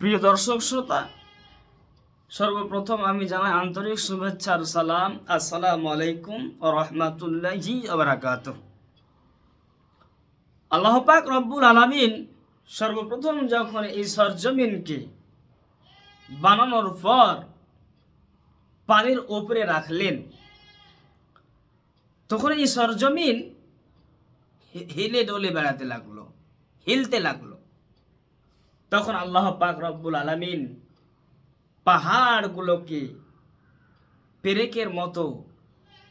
প্রিয় দর্শক শ্রোতা, সর্বপ্রথম আমি জানাই আন্তরিক শুভেচ্ছার সালাম। আসসালামু আলাইকুম ওয়া রাহমাতুল্লাহি ওয়া বারাকাতুহু। আল্লাহ পাক রব্বুল আলামিন সর্বপ্রথম যখন এই সরজমিনকে বানানোর পর পানির উপরে রাখলেন, তখন এই সরজমিন হিলে ডলে বেড়াতে লাগলো, হিলতে লাগলো। তখন আল্লাহ পাক রব্বুল আলামিন পাহাড়গুলোকে পেরেকের মতো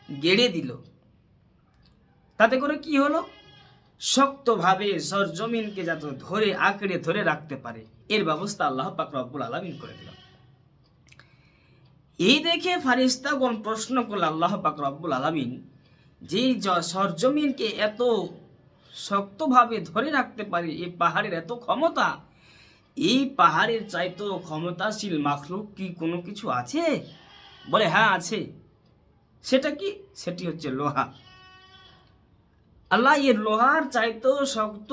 গেড়ে দিল। তাতে করে কি হলো? শক্তভাবে সরজমিনকে যাতে ধরে আঁকড়ে ধরে রাখতে পারে, এর ব্যবস্থা আল্লাহ পাক রব্বুল আলামিন করে দিল। এই দেখে ফারিস্তাগণ প্রশ্ন করল আল্লাহ পাক রব্বুল আলামিন, যে সরজমিনকে এত শক্তভাবে ধরে রাখতে পারে, এই পাহাড়ের এত ক্ষমতা, এই পাহাড়ের চাইতেও ক্ষমতাশীল মাখলুক কি কোনো কিছু আছে? বলে হ্যাঁ আছে। সেটা কি? সেটি হচ্ছে লোহা। আল্লাহ, এর লোহার চাইতেও শক্ত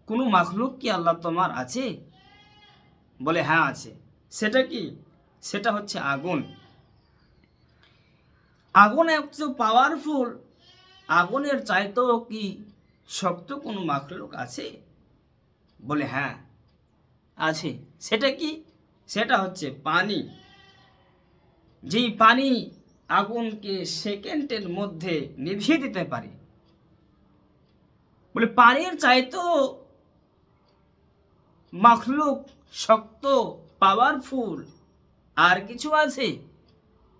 কোনো মাখলুক কি আল্লাহ তোমার আছে? বলে হ্যাঁ আছে। সেটা কি? সেটা হচ্ছে আগুন। আগুন এত পাওয়ারফুল, আগুনের চাইতেও কি শক্ত কোনো মাখলুক আছে? বলে হ্যাঁ আছে। সেটা কি? সেটা হচ্ছে পানি। যেই পানি আগুনকে সেকেন্ডের মধ্যে নিভিয়ে দিতে পারে। বলে পানির চাইতেও মাখলুক শক্ত, পাওয়ারফুল আর কিছু আছে?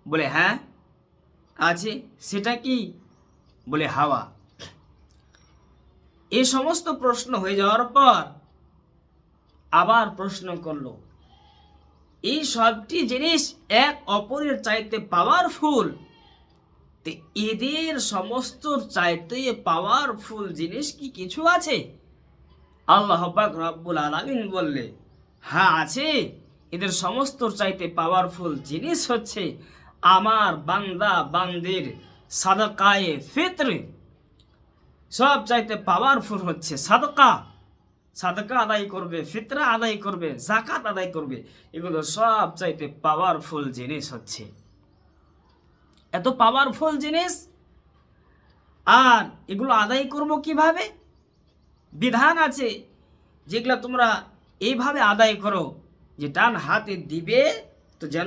বলে হ্যাঁ আছে। সেটা কি? বলে হাওয়া। এই সমস্ত প্রশ্ন হয়ে যাওয়ার পর আবার প্রশ্ন করলো, এই সবটি জিনিস এক অপরের চাইতে পাওয়ারফুল, এদের সমস্ত চাইতে পাওয়ারফুল জিনিস কি কিছু আছে? আল্লাহ পাক রব্বুল আলামিন বললে হ্যাঁ আছে। এদের সমস্ত চাইতে পাওয়ারফুল জিনিস হচ্ছে আমার বান্দা বান্দির সাদকায়ে ফিত্র। সব চাইতে পাওয়ারফুল হচ্ছে সাদকা। সাদকা আদায় করবে, ফিতরা আদায় করবে, যাকাত আদায় করবে, এগুলো সব চাইতে পাওয়ারফুল জিনিস হচ্ছে। এত পাওয়ারফুল জিনিস, আর এগুলো আদায় করব কিভাবে? বিধান আছে যেগুলো তোমরা এইভাবে আদায় করো যে ডান হাতে দিবে তো যেন